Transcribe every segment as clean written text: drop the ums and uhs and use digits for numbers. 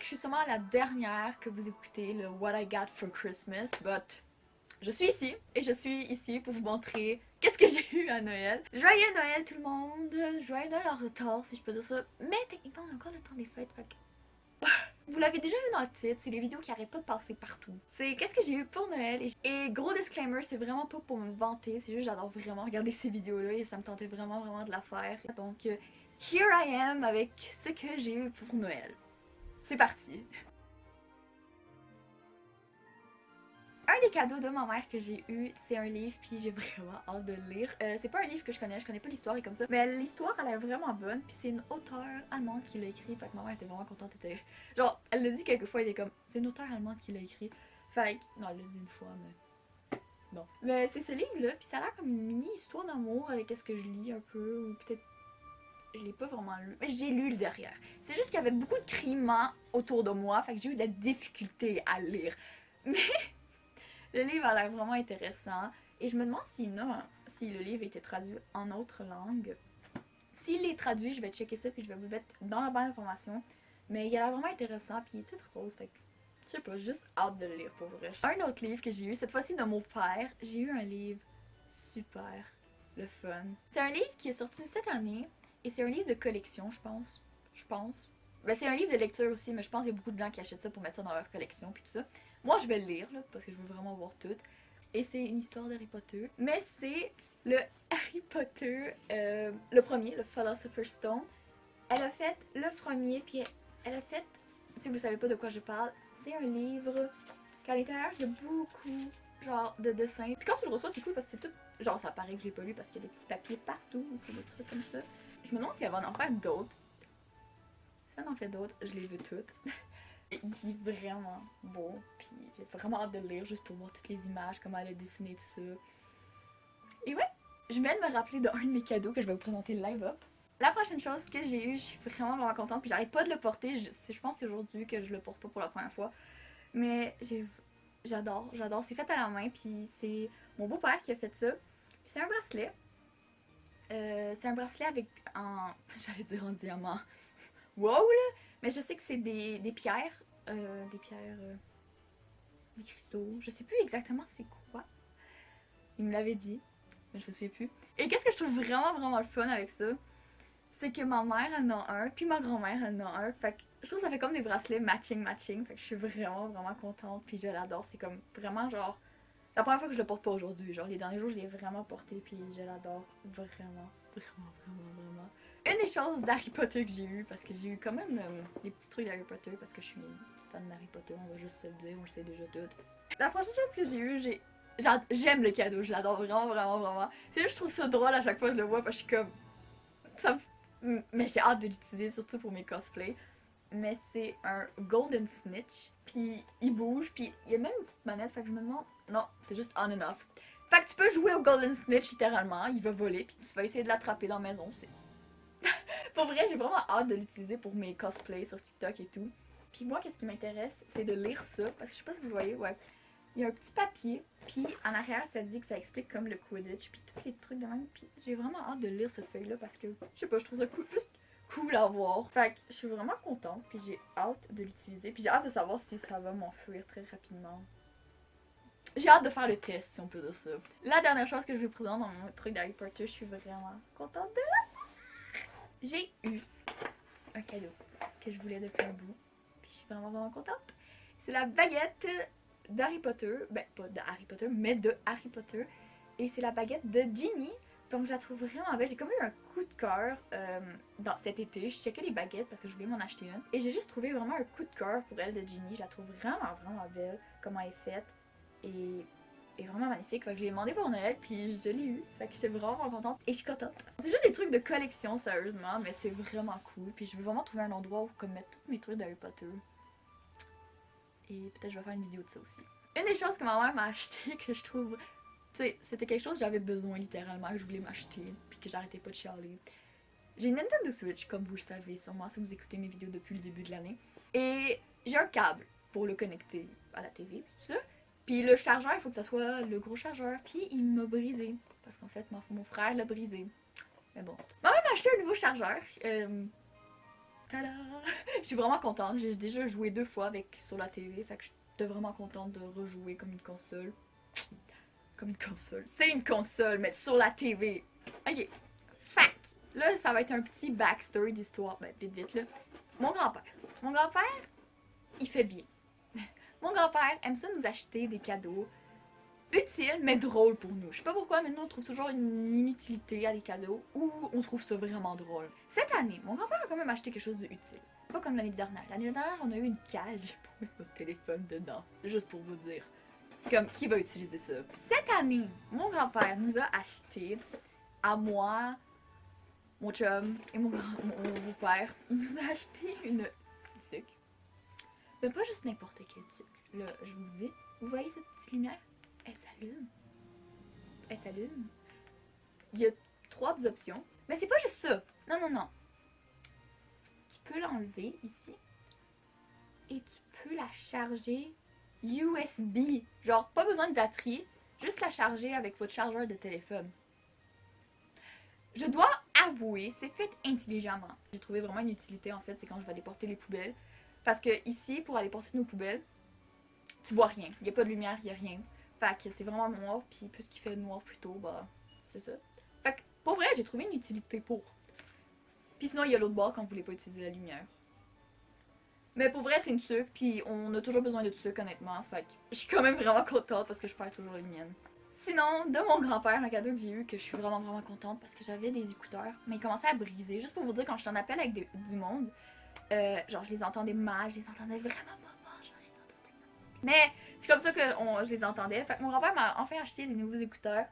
suis sûrement la dernière que vous écoutez le What I Got for Christmas, but je suis ici et je suis ici pour vous montrer qu'est-ce que j'ai eu à Noël. Joyeux Noël tout le monde, joyeux Noël en retard si je peux dire ça, mais techniquement on a encore le temps des fêtes, fait que... Vous l'avez déjà vu dans le titre, c'est les vidéos qui arrêtent pas de passer partout. C'est qu'est-ce que j'ai eu pour Noël et gros disclaimer, c'est vraiment pas pour me vanter, c'est juste j'adore vraiment regarder ces vidéos-là et ça me tentait vraiment de la faire. Donc here I am avec ce que j'ai eu pour Noël. C'est parti! Un des cadeaux de ma mère que j'ai eu, c'est un livre, puis j'ai vraiment hâte de le lire. C'est pas un livre que je connais pas l'histoire et comme ça, mais l'histoire elle est vraiment bonne, puis c'est une auteure allemande qui l'a écrit, fait que ma mère était vraiment contente. Genre, elle l'a dit quelques fois, elle était comme, c'est une auteure allemande qui l'a écrit. Fait que, non, elle l'a dit une fois, mais bon. Mais c'est ce livre-là, puis ça a l'air comme une mini histoire d'amour avec ce que je lis un peu, ou peut-être. Je l'ai pas vraiment lu, mais j'ai lu le derrière. C'est juste qu'il y avait beaucoup de criments autour de moi, fait que j'ai eu de la difficulté à le lire. Mais. Le livre a l'air vraiment intéressant et je me demande si le livre a été traduit en autre langue. S'il est traduit, je vais checker ça puis je vais vous le mettre dans la barre d'informations. Mais il a l'air vraiment intéressant puis il est tout rose, fait que je sais pas, juste hâte de le lire pour vrai. Un autre livre que j'ai eu, cette fois-ci de mon père, j'ai eu un livre super le fun. C'est un livre qui est sorti cette année et c'est un livre de collection, je pense. Ben, c'est un livre de lecture aussi, mais je pense qu'il y a beaucoup de gens qui achètent ça pour mettre ça dans leur collection puis tout ça. Moi, je vais le lire, là, parce que je veux vraiment voir tout. Et c'est une histoire d'Harry Potter. Mais c'est le Harry Potter, le premier, le Philosopher's Stone. Elle a fait le premier, puis elle a fait, si vous savez pas de quoi je parle, c'est un livre qu'à l'intérieur, il y a beaucoup, genre, de dessins. Puis quand tu le reçois, c'est cool parce que c'est tout, genre, ça paraît que je l'ai pas lu parce qu'il y a des petits papiers partout, c'est des trucs comme ça. Je me demande si elle va en faire d'autres. Si elle en fait d'autres, je les veux toutes. Il est vraiment beau, puis j'ai vraiment hâte de le lire juste pour voir toutes les images, comment elle a dessiné tout ça. Et ouais, je viens de me rappeler d'un de mes cadeaux que je vais vous présenter live up. La prochaine chose que j'ai eue, je suis vraiment contente, puis j'arrête pas de le porter. Je pense que c'est aujourd'hui que je le porte pas pour la première fois. Mais j'adore, c'est fait à la main, puis c'est mon beau-père qui a fait ça. C'est un bracelet. C'est un bracelet avec j'allais dire en diamant. Wow là! Mais je sais que c'est des pierres. Des cristaux. Je sais plus exactement c'est quoi. Il me l'avait dit, mais je me souviens plus. Et qu'est-ce que je trouve vraiment le fun avec ça? C'est que ma mère en a un, puis ma grand-mère en a un. Fait que je trouve que ça fait comme des bracelets matching. Fait que je suis vraiment contente, puis je l'adore. C'est comme vraiment genre. La première fois que je le porte pas aujourd'hui. Genre les derniers jours, je l'ai vraiment porté, puis je l'adore vraiment. Une des choses d'Harry Potter que j'ai eu, parce que j'ai eu quand même des petits trucs d'Harry Potter, parce que je suis fan d'Harry Potter, on va juste se le dire, on le sait déjà tout. La prochaine chose que j'ai eu, j'aime le cadeau, je l'adore vraiment. C'est juste, je trouve ça drôle à chaque fois que je le vois, parce que je suis comme. Ça mais j'ai hâte de l'utiliser, surtout pour mes cosplays. Mais c'est un Golden Snitch, puis il bouge, puis il y a même une petite manette, fait que je me demande. Non, c'est juste on and off. Fait que tu peux jouer au Golden Snitch littéralement, il va voler, puis tu vas essayer de l'attraper dans la maison. Pour vrai, j'ai vraiment hâte de l'utiliser pour mes cosplays sur TikTok et tout. Puis moi, qu'est-ce qui m'intéresse, c'est de lire ça, parce que je sais pas si vous voyez, ouais. Il y a un petit papier, puis en arrière, ça dit que ça explique comme le Quidditch, puis tous les trucs de même. Puis j'ai vraiment hâte de lire cette feuille-là, parce que, je sais pas, je trouve ça cool, juste cool à voir. Fait que je suis vraiment contente, puis j'ai hâte de l'utiliser, puis j'ai hâte de savoir si ça va m'enfuir très rapidement. J'ai hâte de faire le test, si on peut dire ça. La dernière chose que je vais présenter dans mon truc d'Harry Potter, je suis vraiment contente de j'ai eu un cadeau que je voulais depuis un bout. Puis je suis vraiment contente. C'est la baguette d'Harry Potter. Ben, pas de Harry Potter, mais de Harry Potter. Et c'est la baguette de Ginny. Donc je la trouve vraiment belle. J'ai comme eu un coup de cœur dans cet été. Je checkais les baguettes parce que je voulais m'en acheter une. Et j'ai juste trouvé vraiment un coup de cœur pour elle de Ginny. Je la trouve vraiment belle, comment elle est faite. Et vraiment magnifique. Fait que je l'ai demandé pour Noël, puis je l'ai eu. Fait que j'étais vraiment contente et je suis contente. C'est juste des trucs de collection, sérieusement, mais c'est vraiment cool. Puis je veux vraiment trouver un endroit où comme mettre tous mes trucs d'Harry Potter. Et peut-être je vais faire une vidéo de ça aussi. Une des choses que ma mère m'a acheté que je trouve. Tu sais, c'était quelque chose que j'avais besoin littéralement, que je voulais m'acheter, puis que j'arrêtais pas de chialer. J'ai une Nintendo Switch, comme vous le savez sûrement si vous écoutez mes vidéos depuis le début de l'année. Et j'ai un câble pour le connecter à la TV, tout ça. Puis le chargeur, il faut que ça soit le gros chargeur. Puis il m'a brisé. Parce qu'en fait, mon frère l'a brisé. Mais bon. Ma mère m'a acheté un nouveau chargeur. Tada! Je suis vraiment contente. J'ai déjà joué 2 fois avec sur la télé. Fait que j'étais vraiment contente de rejouer comme une console. Comme une console. C'est une console, mais sur la TV. Ok. Fait que là, ça va être un petit backstory d'histoire. Ben, vite, vite, là. Mon grand-père. Mon grand-père, il fait bien. Mon grand-père aime ça nous acheter des cadeaux utiles, mais drôles pour nous. Je sais pas pourquoi, mais nous, on trouve toujours une inutilité à des cadeaux ou on trouve ça vraiment drôle. Cette année, mon grand-père a quand même acheté quelque chose d'utile. Pas comme l'année dernière. L'année dernière, on a eu une cage pour mettre notre téléphone dedans. Juste pour vous dire. Comme, qui va utiliser ça? Cette année, mon grand-père nous a acheté, à moi, mon chum et mon beau-père, il nous a acheté une tuque. Mais pas juste n'importe quelle tuque. Là, je vous dis, vous voyez cette petite lumière? Elle s'allume. Elle s'allume. Il y a 3 options. Mais c'est pas juste ça. Non, non, non. Tu peux l'enlever ici. Et tu peux la charger USB. Genre, pas besoin de batterie. Juste la charger avec votre chargeur de téléphone. Je dois avouer, c'est fait intelligemment. J'ai trouvé vraiment une utilité en fait, c'est quand je vais aller porter les poubelles. Parce que ici, pour aller porter nos poubelles, tu vois rien. Il n'y a pas de lumière, il n'y a rien. Fait que c'est vraiment noir, puis puisqu'il fait noir plus tôt, bah, c'est ça. Fait que, pour vrai, j'ai trouvé une utilité pour. Puis sinon, il y a l'autre bord quand vous voulez pas utiliser la lumière. Mais pour vrai, c'est une tuque, puis on a toujours besoin de tuque, honnêtement. Fait que je suis quand même vraiment contente parce que je perds toujours les miennes. Sinon, de mon grand-père, un cadeau que j'ai eu que je suis vraiment vraiment contente parce que j'avais des écouteurs, mais ils commençaient à briser. Juste pour vous dire, quand je t'en appelle avec du monde, genre je les entendais mal, je les entendais vraiment pas fort, genre je les entendais comme ça. Mais c'est comme ça que je les entendais. Fait que mon grand-père m'a enfin acheté des nouveaux écouteurs.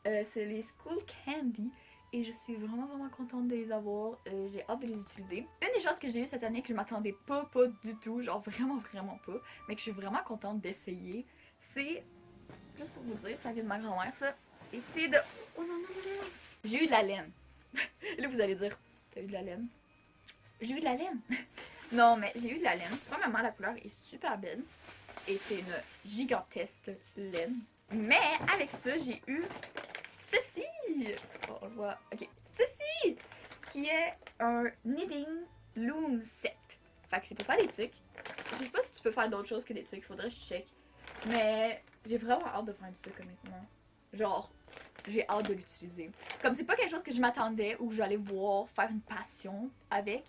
C'est les School Candy. Et je suis vraiment vraiment contente de les avoir. J'ai hâte de les utiliser. Une des choses que j'ai eues cette année que je m'attendais pas du tout, genre vraiment vraiment pas, mais que je suis vraiment contente d'essayer, c'est, juste pour vous dire, ça vient de ma grand-mère ça, et c'est de... Oh non non non non! J'ai eu de la laine. Là vous allez dire, t'as eu de la laine? J'ai eu de la laine! Non mais j'ai eu de la laine. Premièrement la couleur est super belle. Et c'est une gigantesque laine. Mais avec ça j'ai eu ceci! Oh, on le voit. Ok. Ceci! Qui est un knitting loom set. Fait que c'est pour faire des tucs. Je sais pas si tu peux faire d'autres choses que des tucs. Faudrait que je check. Mais j'ai vraiment hâte de faire du tuc, honnêtement. Genre, j'ai hâte de l'utiliser. Comme c'est pas quelque chose que je m'attendais ou que j'allais voir faire une passion avec.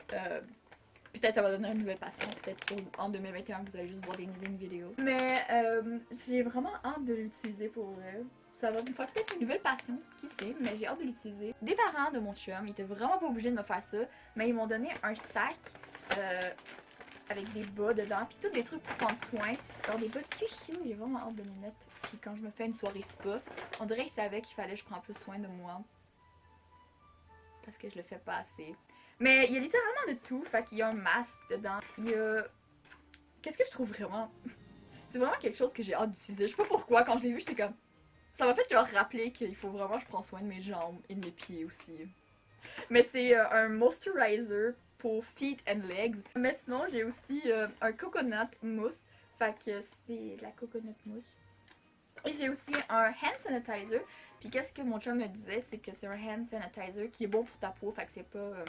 Peut-être ça va donner une nouvelle passion. Peut-être en 2021 vous allez juste voir des knitting vidéos. Mais j'ai vraiment hâte de l'utiliser pour vrai. Ça va me faire peut-être une nouvelle passion, qui sait, mais j'ai hâte de l'utiliser. Des parents de mon chum, ils étaient vraiment pas obligés de me faire ça, mais ils m'ont donné un sac avec des bas dedans, puis tous des trucs pour prendre soin. Genre des bas de cuchou, j'ai vraiment hâte de les mettre. Puis quand je me fais une soirée spa, on dirait qu'ils savaient qu'il fallait que je prenne plus soin de moi. Parce que je le fais pas assez. Mais il y a littéralement de tout, fait qu'il y a un masque dedans. Il y a... Qu'est-ce que je trouve vraiment... C'est vraiment quelque chose que j'ai hâte d'utiliser. Je sais pas pourquoi, quand je l'ai vu, j'étais comme... Ça m'a fait genre rappeler qu'il faut vraiment que je prenne soin de mes jambes et de mes pieds aussi. Mais c'est un moisturizer pour feet and legs. Mais sinon, j'ai aussi un coconut mousse. Fait que c'est la coconut mousse. Et j'ai aussi un hand sanitizer. Puis qu'est-ce que mon chum me disait, c'est que c'est un hand sanitizer qui est bon pour ta peau. Fait que c'est pas...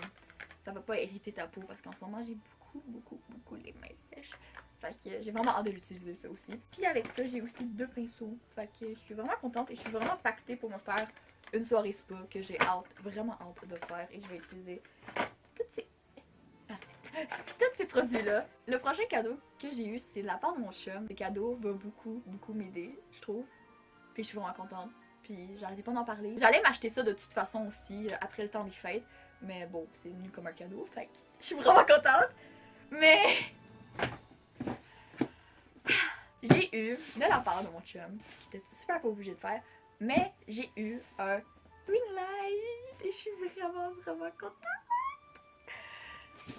ça va pas irriter ta peau parce qu'en ce moment, j'ai beaucoup les mains sèches. Fait que j'ai vraiment hâte de l'utiliser ça aussi. Puis avec ça, j'ai aussi 2 pinceaux. Fait que je suis vraiment contente et je suis vraiment pactée pour me faire une soirée spa que j'ai vraiment hâte de faire. Et je vais utiliser tous ces produits-là. Le prochain cadeau que j'ai eu, c'est de la part de mon chum. Ce cadeau va beaucoup m'aider, je trouve. Puis je suis vraiment contente. Puis j'arrêtais pas d'en parler. J'allais m'acheter ça de toute façon aussi après le temps des fêtes. Mais bon, c'est venu comme un cadeau. Fait que je suis vraiment contente. Mais... j'ai eu, de la part de mon chum, qui était super pas obligé de faire, mais j'ai eu un ring light et je suis vraiment contente.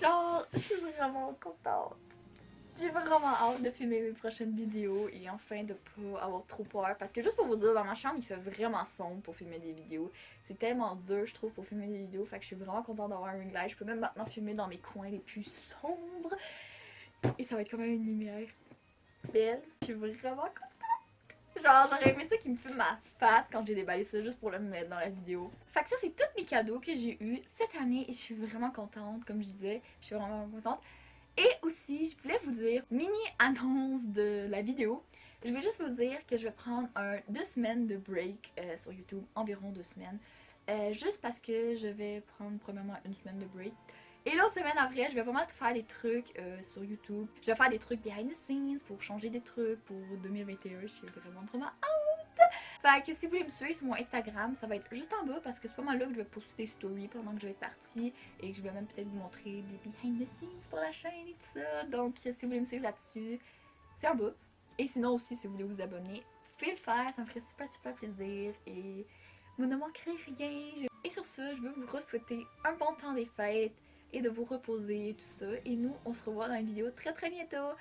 Genre, je suis vraiment contente. J'ai vraiment hâte de filmer mes prochaines vidéos et enfin de pas avoir trop peur. Parce que juste pour vous dire, dans ma chambre, il fait vraiment sombre pour filmer des vidéos. C'est tellement dur, je trouve, pour filmer des vidéos. Fait que je suis vraiment contente d'avoir un ring light. Je peux même maintenant filmer dans mes coins les plus sombres. Et ça va être quand même une lumière belle. Je suis vraiment contente. Genre, j'aurais aimé ça qu'il me filme ma face quand j'ai déballé ça juste pour le mettre dans la vidéo. Fait que ça, c'est tous mes cadeaux que j'ai eu cette année et je suis vraiment contente, comme je disais, je suis vraiment contente. Et aussi, je voulais vous dire, mini annonce de la vidéo. Je vais juste vous dire que je vais prendre 2 semaines de break sur YouTube, environ 2 semaines. Juste parce que je vais prendre premièrement 1 semaine de break. Et l'autre semaine après, je vais vraiment faire des trucs sur YouTube. Je vais faire des trucs behind the scenes pour changer des trucs pour 2021. Je suis vraiment fait que si vous voulez me suivre sur mon Instagram, ça va être juste en bas parce que c'est pas mal là que je vais poster des stories pendant que je vais être partie et que je vais même peut-être vous montrer des behind the scenes pour la chaîne et tout ça. Donc si vous voulez me suivre là-dessus, c'est en bas. Et sinon aussi, si vous voulez vous abonner, faites le faire, ça me ferait super plaisir et vous ne manquerez rien. Et sur ce, je veux vous souhaiter un bon temps des fêtes et de vous reposer et tout ça. Et nous, on se revoit dans une vidéo très bientôt.